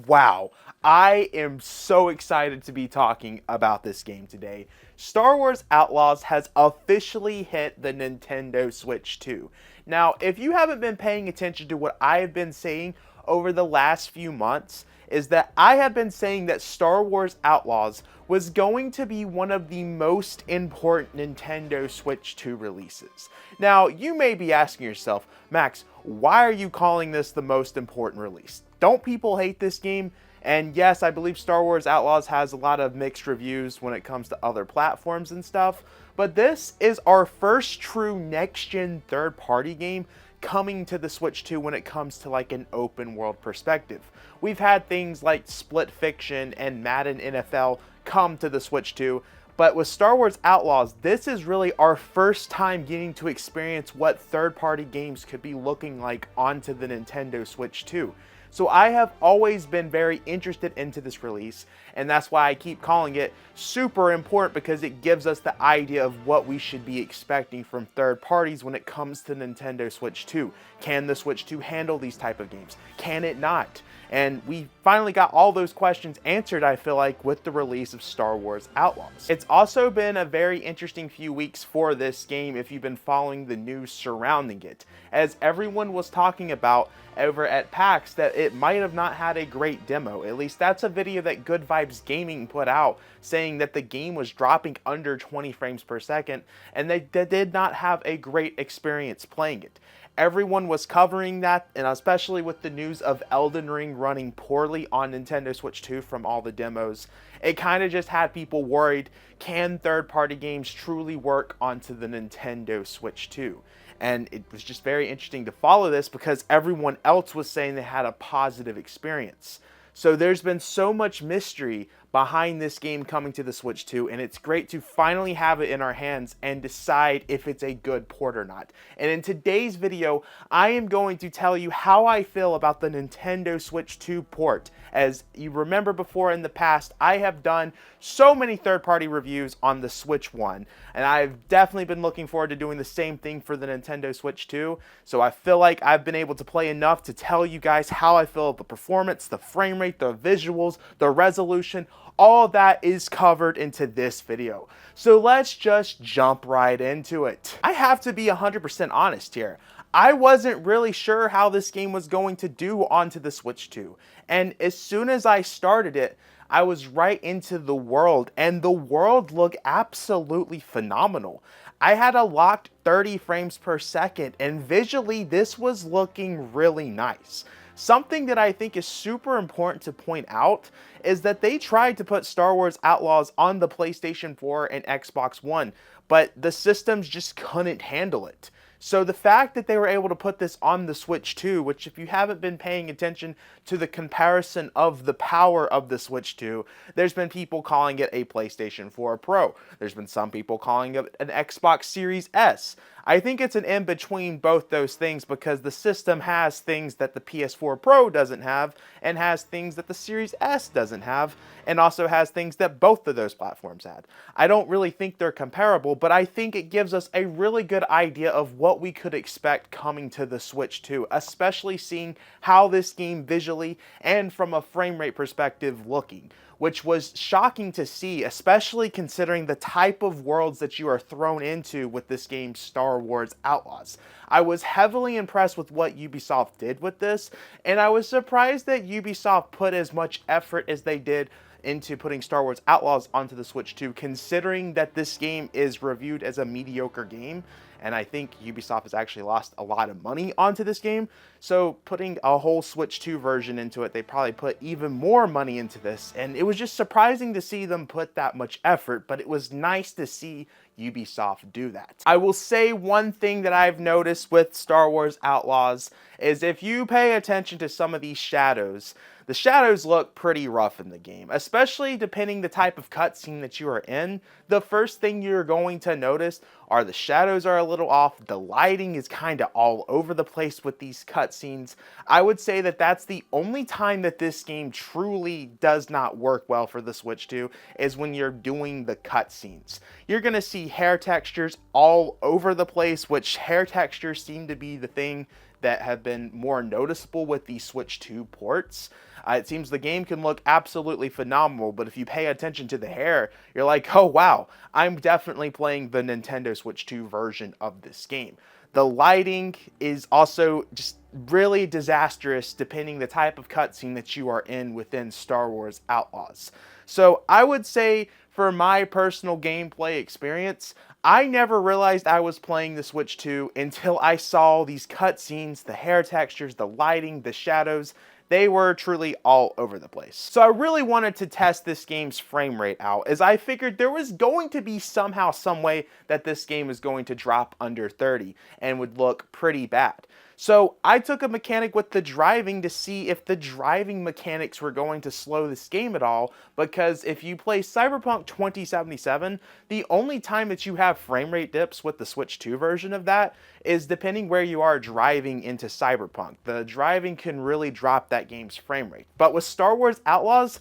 Wow, I am so excited to be talking about this game today. Star Wars Outlaws has officially hit the Nintendo Switch 2. Now, if you haven't been paying attention to what I have been saying over the last few months, is that I have been saying that Star Wars Outlaws was going to be one of the most important Nintendo Switch 2 releases. Now, you may be asking yourself, Max, why are you calling this the most important release? Don't people hate this game? And yes, I believe Star Wars Outlaws has a lot of mixed reviews when it comes to other platforms and stuff, but this is our first true next-gen third-party game coming to the Switch 2 when it comes to like an open world perspective. We've had things like Split Fiction and Madden NFL come to the Switch 2, but with Star Wars Outlaws, this is really our first time getting to experience what third-party games could be looking like onto the Nintendo Switch 2. So I have always been very interested into this release, and that's why I keep calling it super important, because it gives us the idea of what we should be expecting from third parties when it comes to Nintendo Switch 2. Can the Switch 2 handle these type of games? Can it not? And we finally got all those questions answered, I feel like, with the release of Star Wars Outlaws. It's also been a very interesting few weeks for this game if you've been following the news surrounding it, as everyone was talking about over at PAX that it might have not had a great demo. At least that's a video that Good Vibes Gaming put out, saying that the game was dropping under 20 frames per second and they did not have a great experience playing it. Everyone was covering that, and especially with the news of Elden Ring running poorly on Nintendo Switch 2 from all the demos, it kind of just had people worried, can third-party games truly work onto the Nintendo Switch 2? And it was just very interesting to follow this because everyone else was saying they had a positive experience. So there's been so much mystery behind this game coming to the Switch 2, and it's great to finally have it in our hands and decide if it's a good port or not. And in today's video, I am going to tell you how I feel about the Nintendo Switch 2 port. As you remember before in the past, I have done so many third-party reviews on the Switch 1, and I've definitely been looking forward to doing the same thing for the Nintendo Switch 2, so I feel like I've been able to play enough to tell you guys how I feel about the performance, the frame rate, the visuals, the resolution. All that is covered into this video. So let's just jump right into it. I have to be 100% honest here. I wasn't really sure how this game was going to do onto the Switch 2. And as soon as I started it, I was right into the world, and the world looked absolutely phenomenal. I had a locked 30 frames per second, and visually this was looking really nice. Something that I think is super important to point out is that they tried to put Star Wars Outlaws on the PlayStation 4 and Xbox One, but the systems just couldn't handle it. So the fact that they were able to put this on the Switch 2, which if you haven't been paying attention to the comparison of the power of the Switch 2, there's been people calling it a PlayStation 4 Pro. There's been some people calling it an Xbox Series S. I think it's an in-between both those things because the system has things that the PS4 Pro doesn't have and has things that the Series S doesn't have and also has things that both of those platforms had. I don't really think they're comparable, but I think it gives us a really good idea of what we could expect coming to the Switch 2, especially seeing how this game visually and from a frame rate perspective looking, which was shocking to see, especially considering the type of worlds that you are thrown into with this game, Star Wars Outlaws. I was heavily impressed with what Ubisoft did with this, and I was surprised that Ubisoft put as much effort as they did into putting Star Wars Outlaws onto the Switch 2, considering that this game is reviewed as a mediocre game. And I think Ubisoft has actually lost a lot of money onto this game. So putting a whole Switch 2 version into it, they probably put even more money into this. And it was just surprising to see them put that much effort, but it was nice to see Ubisoft do that. I will say one thing that I've noticed with Star Wars Outlaws is if you pay attention to some of these shadows, the shadows look pretty rough in the game, especially depending the type of cutscene that you are in. The first thing you're going to notice are the shadows are a little off, the lighting is kind of all over the place with these cutscenes. I would say that that's the only time that this game truly does not work well for the Switch 2 is when you're doing the cutscenes. You're going to see hair textures all over the place, which hair textures seem to be the thing that have been more noticeable with the Switch 2 ports. It seems the game can look absolutely phenomenal, but if you pay attention to the hair, you're like, oh wow, I'm definitely playing the Nintendo Switch 2 version of this game. The lighting is also just really disastrous depending the type of cutscene that you are in within Star Wars Outlaws. So I would say for my personal gameplay experience, I never realized I was playing the Switch 2 until I saw these cutscenes, the hair textures, the lighting, the shadows. They were truly all over the place. So I really wanted to test this game's frame rate out, as I figured there was going to be somehow, some way that this game is going to drop under 30 and would look pretty bad. So I took a mechanic with the driving to see if the driving mechanics were going to slow this game at all, because if you play Cyberpunk 2077, the only time that you have frame rate dips with the Switch 2 version of that is depending where you are driving into Cyberpunk. The driving can really drop that game's frame rate. But with Star Wars Outlaws,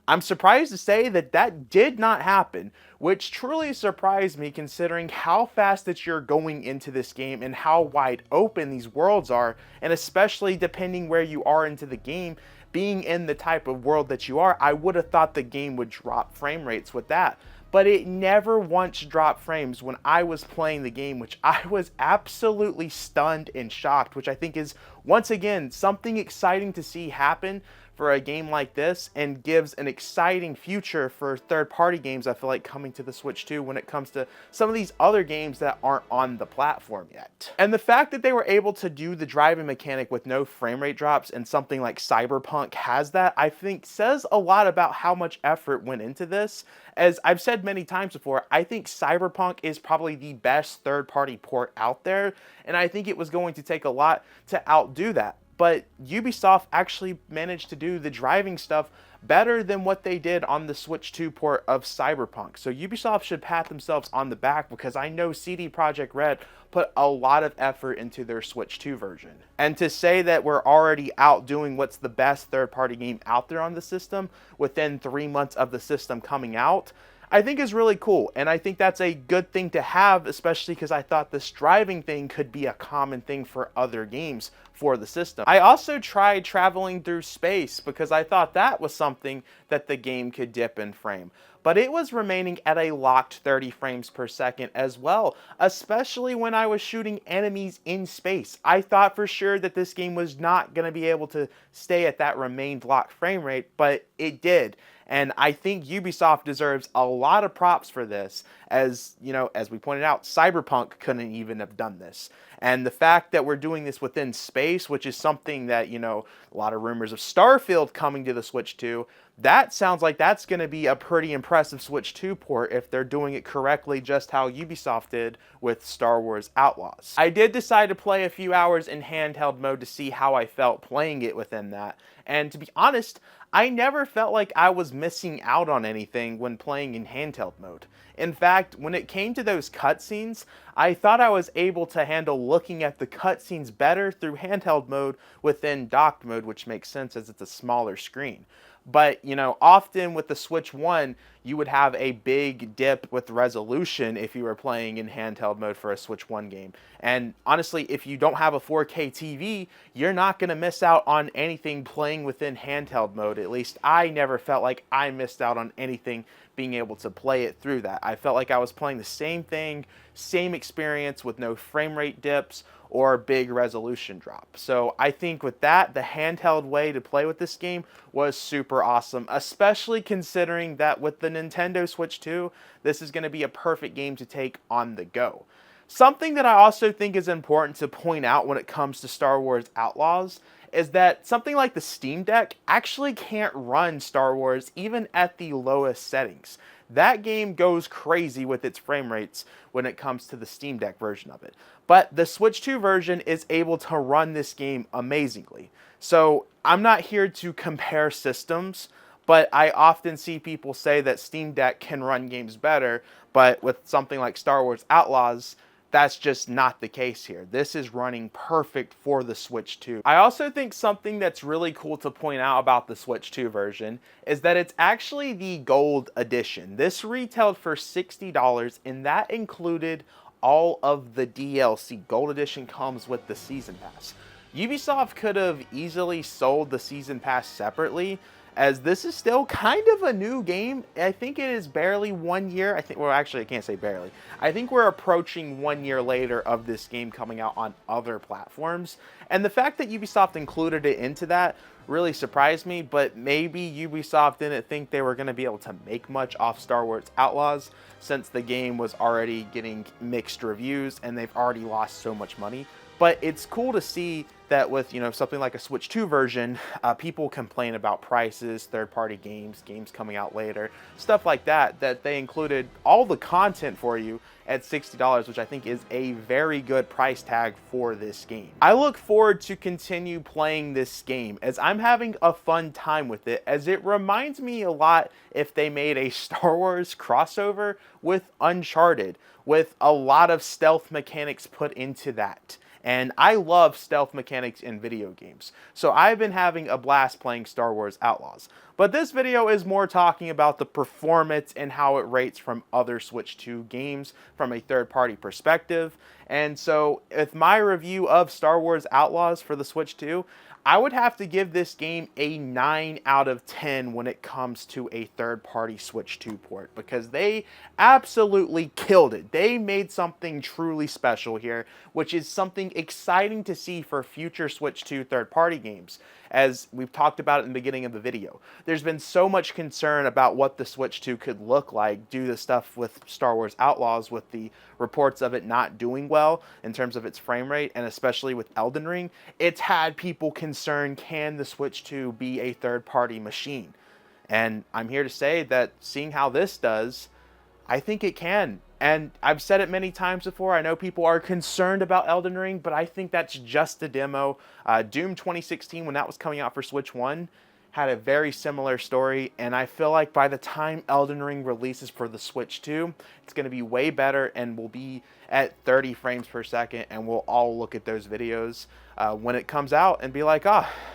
I'm surprised to say that that did not happen, which truly surprised me considering how fast that you're going into this game and how wide open these worlds are, and especially depending where you are into the game, being in the type of world that you are, I would have thought the game would drop frame rates with that. But it never once dropped frames when I was playing the game, which I was absolutely stunned and shocked, which I think is, once again, something exciting to see happen for a game like this, and gives an exciting future for third-party games, I feel like, coming to the Switch 2 when it comes to some of these other games that aren't on the platform yet. And the fact that they were able to do the driving mechanic with no frame rate drops, and something like Cyberpunk has that, I think says a lot about how much effort went into this. As I've said many times before, I think Cyberpunk is probably the best third-party port out there, and I think it was going to take a lot to outdo that. But Ubisoft actually managed to do the driving stuff better than what they did on the Switch 2 port of Cyberpunk. So Ubisoft should pat themselves on the back, because I know CD Projekt Red put a lot of effort into their Switch 2 version. And to say that we're already outdoing what's the best third-party game out there on the system within 3 months of the system coming out, I think is really cool, and I think that's a good thing to have, especially because I thought this driving thing could be a common thing for other games for the system. I also tried traveling through space because I thought that was something that the game could dip in frame, but it was remaining at a locked 30 frames per second as well, especially when I was shooting enemies in space. I thought for sure that this game was not going to be able to stay at that remained locked frame rate, but it did. And I think Ubisoft deserves a lot of props for this. As you know, as we pointed out, Cyberpunk couldn't even have done this. And the fact that we're doing this within space, which is something that, you know, a lot of rumors of Starfield coming to the Switch 2, that sounds like that's going to be a pretty impressive Switch 2 port if they're doing it correctly, just how Ubisoft did with Star Wars Outlaws. I did decide to play a few hours in handheld mode to see how I felt playing it within that. And to be honest, I never felt like I was missing out on anything when playing in handheld mode. In fact, when it came to those cutscenes, I thought I was able to handle looking at the cutscenes better through handheld mode within docked mode, which makes sense as it's a smaller screen. But, you know, often with the Switch 1, you would have a big dip with resolution if you were playing in handheld mode for a Switch 1 game. And honestly, if you don't have a 4K TV, you're not going to miss out on anything playing within handheld mode. At least I never felt like I missed out on anything being able to play it through that. I felt like I was playing the same thing, same experience with no frame rate dips or big resolution drop. So I think with that, the handheld way to play with this game was super awesome, especially considering that with the Nintendo Switch 2, this is going to be a perfect game to take on the go. Something that I also think is important to point out when it comes to Star Wars Outlaws is that something like the Steam Deck actually can't run Star Wars even at the lowest settings. That game goes crazy with its frame rates when it comes to the Steam Deck version of it. But the Switch 2 version is able to run this game amazingly. So I'm not here to compare systems, but I often see people say that Steam Deck can run games better, but with something like Star Wars Outlaws, that's just not the case here. This is running perfect for the Switch 2. I also think something that's really cool to point out about the Switch 2 version is that it's actually the Gold Edition. This retailed for $60, and that included all of the DLC. Gold Edition comes with the Season Pass. Ubisoft could have easily sold the season pass separately, as this is still kind of a new game. I think it is barely 1 year. Well, actually, I can't say barely. I think we're approaching 1 year later of this game coming out on other platforms. And the fact that Ubisoft included it into that really surprised me, but maybe Ubisoft didn't think they were going to be able to make much off Star Wars Outlaws, since the game was already getting mixed reviews and they've already lost so much money. But it's cool to see that with, something like a Switch 2 version, people complain about prices, third-party games coming out later, stuff like that, that they included all the content for you at $60, which I think is a very good price tag for this game. I look forward to continue playing this game, as I'm having a fun time with it, as it reminds me a lot if they made a Star Wars crossover with Uncharted, with a lot of stealth mechanics put into that. And I love stealth mechanics in video games, so I've been having a blast playing Star Wars Outlaws. But this video is more talking about the performance and how it rates from other Switch 2 games from a third-party perspective. And so with my review of Star Wars Outlaws for the Switch 2, I would have to give this game a 9 out of 10 when it comes to a third-party Switch 2 port, because they absolutely killed it. They made something truly special here, which is something exciting to see for future Switch 2 third-party games. As we've talked about in the beginning of the video, there's been so much concern about what the Switch 2 could look like due to stuff with Star Wars Outlaws, with the reports of it not doing well in terms of its frame rate, and especially with Elden Ring. It's had people concerned, can the Switch 2 be a third-party machine? And I'm here to say that seeing how this does, I think it can. And I've said it many times before, I know people are concerned about Elden Ring, but I think that's just a demo. Doom 2016, when that was coming out for Switch 1, had a very similar story, and I feel like by the time Elden Ring releases for the Switch 2, it's going to be way better and will be at 30 frames per second, and we'll all look at those videos when it comes out and be like,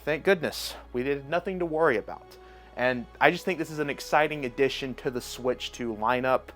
thank goodness, we did nothing to worry about. And I just think this is an exciting addition to the Switch 2 lineup.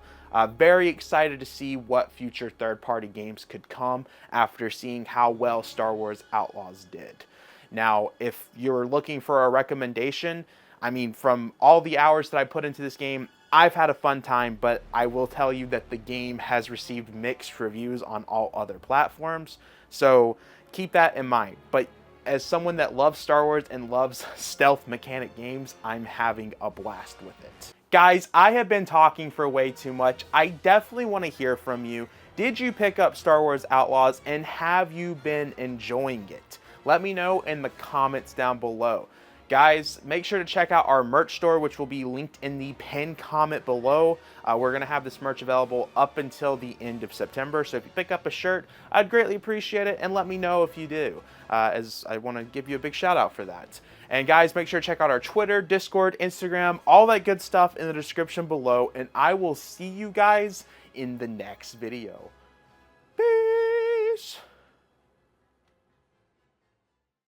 Very excited to see what future third-party games could come after seeing how well Star Wars Outlaws did. Now, if you're looking for a recommendation, I mean, from all the hours that I put into this game, I've had a fun time, but I will tell you that the game has received mixed reviews on all other platforms, so keep that in mind. But as someone that loves Star Wars and loves stealth mechanic games, I'm having a blast with it. Guys, I have been talking for way too much. I definitely want to hear from you. Did you pick up Star Wars Outlaws, and have you been enjoying it? Let me know in the comments down below. Guys, make sure to check out our merch store, which will be linked in the pinned comment below. We're going to have this merch available up until the end of September, so if you pick up a shirt, I'd greatly appreciate it, and let me know if you do, as I want to give you a big shout out for that. And guys, make sure to check out our Twitter, Discord, Instagram, all that good stuff in the description below, and I will see you guys in the next video. Peace!